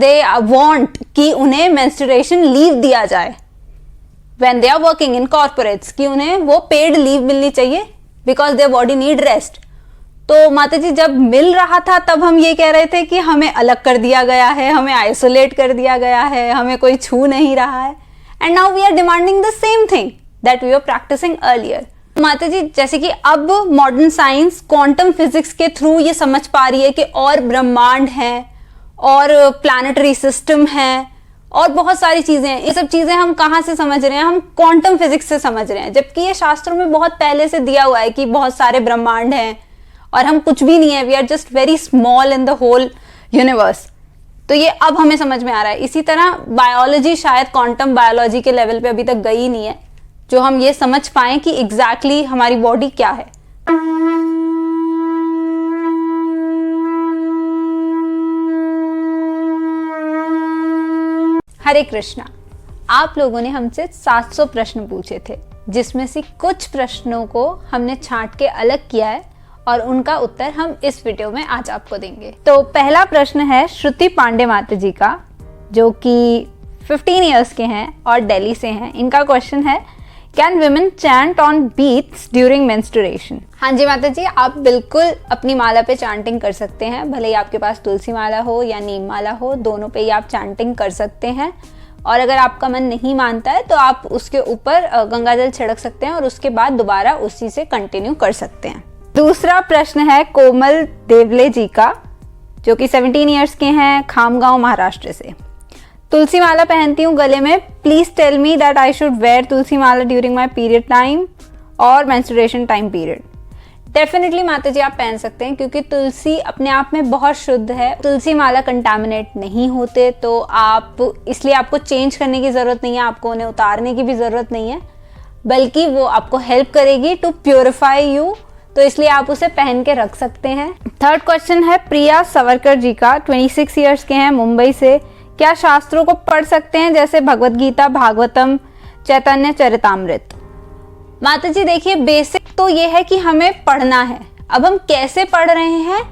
They want कि उन्हें menstruation leave दिया जाए when they are working in corporates, कि उन्हें वो पेड लीव मिलनी चाहिए because their body need rest. तो माता जी जब मिल रहा था तब हम ये कह रहे थे कि हमें अलग कर दिया गया है, हमें आइसोलेट कर दिया गया है, हमें कोई छू नहीं रहा है। And now we are demanding the same thing that we are practising earlier. माता जी जैसे कि अब मॉडर्न साइंस क्वांटम फिजिक्स के थ्रू ये समझ पा रही है कि और ब्रह्मांड हैं और प्लैनेटरी सिस्टम है और बहुत सारी चीजें हैं। ये सब चीजें हम कहाँ से समझ रहे हैं? हम क्वांटम फिजिक्स से समझ रहे हैं, जबकि ये शास्त्रों में बहुत पहले से दिया हुआ है कि बहुत सारे ब्रह्मांड हैं और हम कुछ भी नहीं है, we are just very small in the whole universe. तो ये अब हमें समझ में आ रहा है। इसी तरह बायोलॉजी शायद क्वांटम बायोलॉजी के लेवल पे अभी तक गई नहीं है जो हम ये समझ पाए कि एग्जैक्टली हमारी बॉडी क्या है। हरे कृष्णा। आप लोगों ने हमसे 700 प्रश्न पूछे थे, जिसमें से कुछ प्रश्नों को हमने छांट के अलग किया है और उनका उत्तर हम इस वीडियो में आज आपको देंगे। तो पहला प्रश्न है श्रुति पांडे माता जी का, जो कि 15 इयर्स के हैं और दिल्ली से हैं। इनका क्वेश्चन है, can women chant on beads during menstruation? हाँ जी माता जी, आप बिल्कुल अपनी माला पे चैंटिंग कर सकते हैं, भले ही आपके पास तुलसी माला हो या नीम माला हो, दोनों पे ही आप चैंटिंग कर सकते हैं। और अगर आपका मन नहीं मानता है तो आप उसके ऊपर गंगाजल छिड़क सकते हैं और उसके बाद दोबारा उसी से कंटिन्यू कर सकते हैं। दूसरा प्रश्न है कोमल देवले जी का, जो कि 17 इयर्स के हैं, खामगांव महाराष्ट्र से। तुलसी माला पहनती हूँ गले में, please tell me that I should wear tulsi mala during my period time और मेंस्ट्रुएशन टाइम पीरियड। डेफिनेटली माता जी आप पहन सकते हैं, क्योंकि तुलसी अपने आप में बहुत शुद्ध है। तुलसी माला कंटामिनेट नहीं होते, तो आप इसलिए आपको चेंज करने की जरूरत नहीं है, आपको उन्हें उतारने की भी जरूरत नहीं है, बल्कि वो आपको हेल्प करेगी टू प्योरीफाई यू, तो इसलिए आप उसे पहन के रख सकते हैं। थर्ड क्वेश्चन है प्रिया सवरकर जी का, 26 इयर्स के हैं, मुंबई से। क्या शास्त्रों को पढ़ सकते हैं जैसे भगवत गीता, भागवतम, चैतन्य चरितामृत? माता जी देखिए, बेसिक तो ये है कि हमें पढ़ना है। अब हम कैसे पढ़ रहे हैं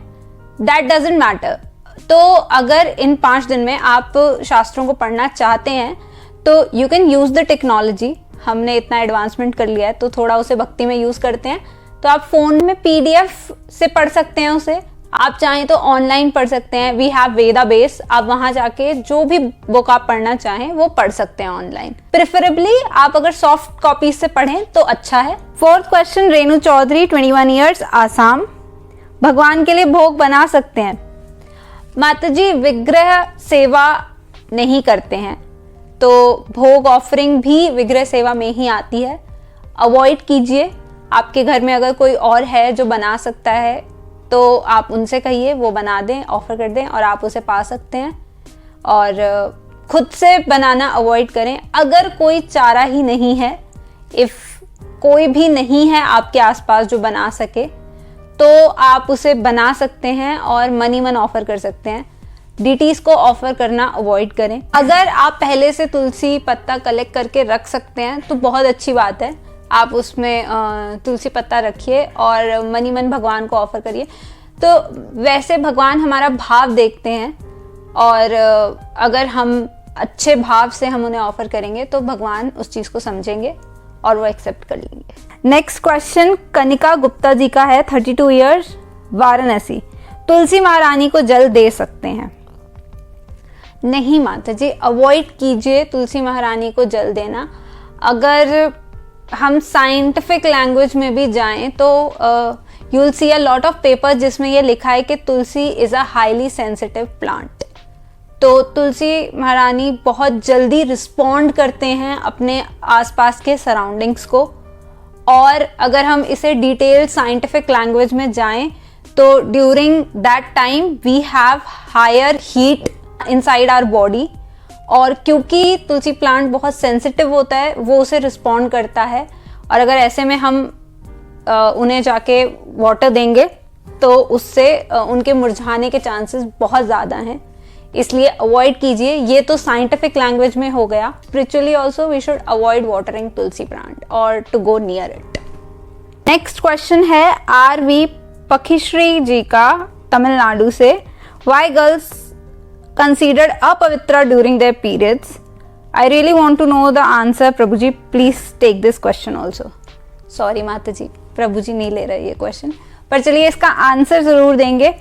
दैट डजंट मैटर। तो अगर इन 5 दिन में आप शास्त्रों को पढ़ना चाहते हैं तो you can use the technology. हमने इतना एडवांसमेंट कर लिया है तो थोड़ा उसे भक्ति में यूज करते हैं। तो आप फोन में PDF से पढ़ सकते हैं उसे, आप चाहें तो ऑनलाइन पढ़ सकते हैं। वी हैव वेदा बेस, आप वहां जाके जो भी बुक आप पढ़ना चाहें वो पढ़ सकते हैं ऑनलाइन। प्रेफरेबली आप अगर सॉफ्ट कॉपी से पढ़ें तो अच्छा है। Fourth question Renu Chaudhary, 21 years, Assam. भगवान के लिए भोग बना सकते हैं? माता जी विग्रह सेवा नहीं करते हैं, तो भोग ऑफरिंग भी विग्रह सेवा में ही आती है, अवॉइड कीजिए। आपके घर में अगर कोई और है जो बना सकता है तो आप उनसे कहिए, वो बना दें, ऑफर कर दें और आप उसे पा सकते हैं। और खुद से बनाना अवॉइड करें। अगर कोई चारा ही नहीं है, इफ कोई भी नहीं है आपके आसपास जो बना सके, तो आप उसे बना सकते हैं और मनी मन ऑफर कर सकते हैं। DTs को ऑफर करना अवॉइड करें। अगर आप पहले से तुलसी पत्ता कलेक्ट करके रख सकते हैं तो बहुत अच्छी बात है, आप उसमें तुलसी पत्ता रखिए और मनी मन भगवान को ऑफर करिए। तो वैसे भगवान हमारा भाव देखते हैं और अगर हम अच्छे भाव से हम उन्हें ऑफर करेंगे तो भगवान उस चीज़ को समझेंगे और वो एक्सेप्ट कर लेंगे। नेक्स्ट क्वेश्चन कनिका गुप्ता जी का है, 32 इयर्स, वाराणसी। तुलसी महारानी को जल दे सकते हैं? नहीं माता जी, अवॉइड कीजिए तुलसी महारानी को जल देना। अगर हम साइंटिफिक लैंग्वेज में भी जाएं तो you will see a lot of papers जिसमें ये लिखा है कि tulsi is a highly sensitive plant. तो तुलसी महारानी बहुत जल्दी रिस्पॉन्ड करते हैं अपने आसपास के सराउंडिंग्स को। और अगर हम इसे डिटेल साइंटिफिक लैंग्वेज में जाएं तो during that time we have higher heat inside our body, और क्योंकि तुलसी प्लांट बहुत सेंसिटिव होता है वो उसे रिस्पॉन्ड करता है। और अगर ऐसे में हम उन्हें जाके वाटर देंगे तो उससे उनके मुरझाने के चांसेस बहुत ज़्यादा हैं, इसलिए अवॉइड कीजिए। ये तो साइंटिफिक लैंग्वेज में हो गया। Spiritually also we should avoid watering tulsi plant और to go near it. Next question है RV पखीश्री जी का, तमिलनाडु से। Why girls considered apavitra during their periods? I really want to know the answer. Prabhuji, please take this question also. Sorry माता जी, प्रभु जी नहीं ले रहे ये question, पर चलिए इसका आंसर जरूर देंगे.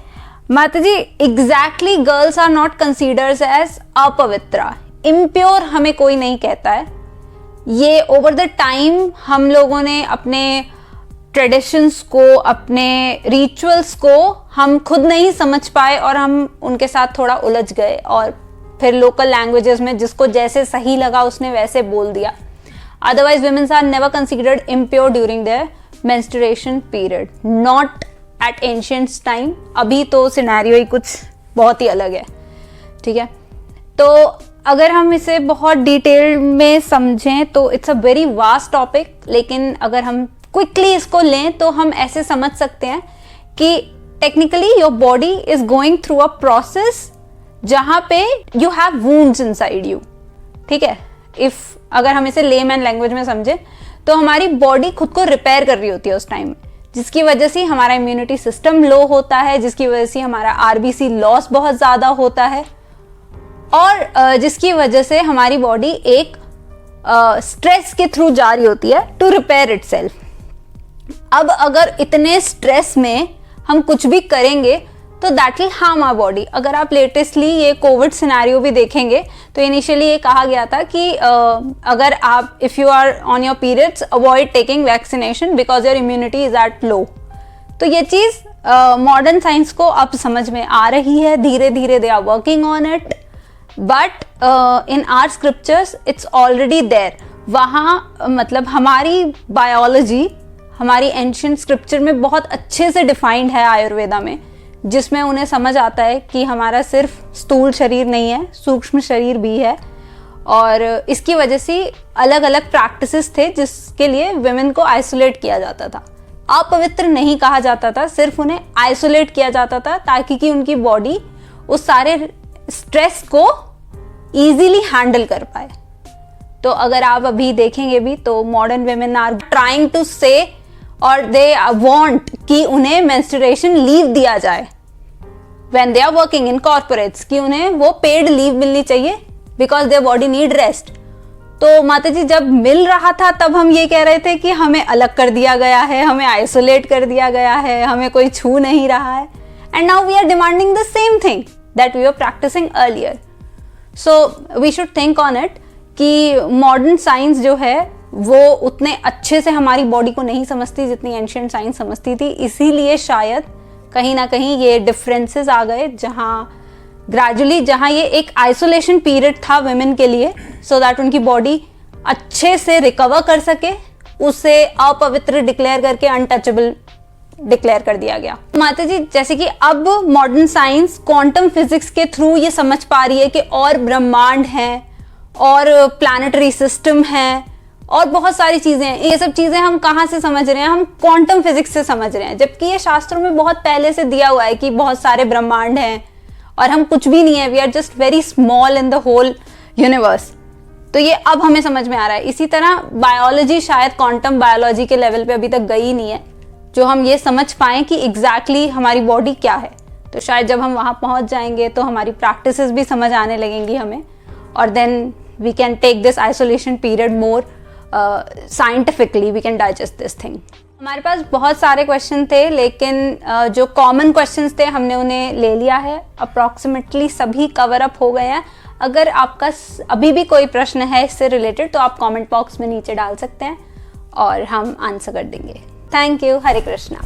माता जी, exactly girls are not considered as अपवित्रा. इम्प्योर हमें कोई नहीं कहता है. ये ओवर द टाइम हम लोगों ने अपने ट्रेडिशंस को, अपने रिचुअल्स को हम खुद नहीं समझ पाए और हम उनके साथ थोड़ा उलझ गए और फिर लोकल लैंग्वेजेस में जिसको जैसे सही लगा उसने वैसे बोल दिया. Otherwise women are never considered impure during their menstruation period, not at ancient time. अभी तो सिनेरियो ही कुछ बहुत ही अलग है. ठीक है, तो अगर हम इसे बहुत डिटेल में समझें तो it's a very vast topic, लेकिन अगर हम क्विकली इसको लें तो हम ऐसे समझ सकते हैं कि technically your body is going through a process जहां पे you have wounds inside you. ठीक है, अगर हम इसे लेमैन लैंग्वेज में समझे तो हमारी बॉडी खुद को रिपेयर कर रही होती है उस टाइम में, जिसकी वजह से हमारा इम्यूनिटी सिस्टम लो होता है, जिसकी वजह से हमारा आरबीसी लॉस बहुत ज्यादा होता है और जिसकी वजह से हमारी बॉडी एक स्ट्रेस के थ्रू जा रही होती है टू रिपेयर इटसेल्फ. अब अगर इतने स्ट्रेस में हम कुछ भी करेंगे तो that will harm our body. अगर आप लेटेस्टली ये कोविड सिनेरियो भी देखेंगे तो इनिशियली ये कहा गया था कि अगर आप if you are on your periods avoid taking vaccination because your immunity is at low. तो ये चीज मॉडर्न साइंस को अब समझ में आ रही है, धीरे धीरे they are working on it, but in our scriptures it's already there. वहाँ मतलब हमारी बायोलॉजी हमारी एंशिएंट स्क्रिप्चर में बहुत अच्छे से डिफाइंड है आयुर्वेदा में, जिसमें उन्हें समझ आता है कि हमारा सिर्फ स्थूल शरीर नहीं है, सूक्ष्म शरीर भी है. और इसकी वजह से अलग अलग प्रैक्टिसेस थे जिसके लिए विमेन को आइसोलेट किया जाता था. अपवित्र नहीं कहा जाता था, सिर्फ उन्हें आइसोलेट किया जाता था ताकि कि उनकी बॉडी उस सारे स्ट्रेस को इजीली हैंडल कर पाए. तो अगर आप अभी देखेंगे भी तो modern women are trying to say और दे वांट कि उन्हें मेंस्ट्रुएशन लीव दिया जाए when they are working in corporates, कि उन्हें वो पेड लीव मिलनी चाहिए because their body need rest. तो माता जी जब मिल रहा था तब हम ये कह रहे थे कि हमें अलग कर दिया गया है, हमें आइसोलेट कर दिया गया है, हमें कोई छू नहीं रहा है. And now we are demanding the same thing that we are practising earlier. So we should think on it कि मॉडर्न साइंस जो है वो उतने अच्छे से हमारी बॉडी को नहीं समझती जितनी एंशिएंट साइंस समझती थी. इसीलिए शायद कहीं ना कहीं ये डिफरेंसेस आ गए, जहाँ ग्रेजुअली जहाँ ये एक आइसोलेशन पीरियड था वुमेन के लिए सो दैट उनकी बॉडी अच्छे से रिकवर कर सके, उसे अपवित्र डिक्लेयर करके अनटचेबल डिक्लेयर कर दिया गया. माता जी जैसे कि अब मॉडर्न साइंस क्वांटम फिजिक्स के थ्रू ये समझ पा रही है कि और ब्रह्मांड हैं और प्लैनेटरी सिस्टम है और बहुत सारी चीजें हैं. ये सब चीजें हम कहाँ से समझ रहे हैं? हम क्वांटम फिजिक्स से समझ रहे हैं, जबकि ये शास्त्रों में बहुत पहले से दिया हुआ है कि बहुत सारे ब्रह्मांड हैं और हम कुछ भी नहीं है, we are just very small in the whole universe. तो ये अब हमें समझ में आ रहा है. इसी तरह बायोलॉजी शायद क्वांटम बायोलॉजी के लेवल पे अभी तक गई नहीं है जो हम ये समझ पाएं कि एग्जैक्टली हमारी बॉडी क्या है. तो शायद जब हम वहाँ पहुँच जाएंगे तो हमारी प्रैक्टिसेस भी समझ आने लगेंगी हमें, और then we can take this isolation period more scientifically, we can digest this thing. हमारे पास बहुत सारे क्वेश्चन थे, लेकिन जो कॉमन क्वेश्चंस थे हमने उन्हें ले लिया है. अप्रॉक्सीमेटली सभी कवर अप हो गए हैं. अगर आपका अभी भी कोई प्रश्न है इससे रिलेटेड तो आप कमेंट बॉक्स में नीचे डाल सकते हैं और हम आंसर कर देंगे. Thank you. हरे कृष्णा.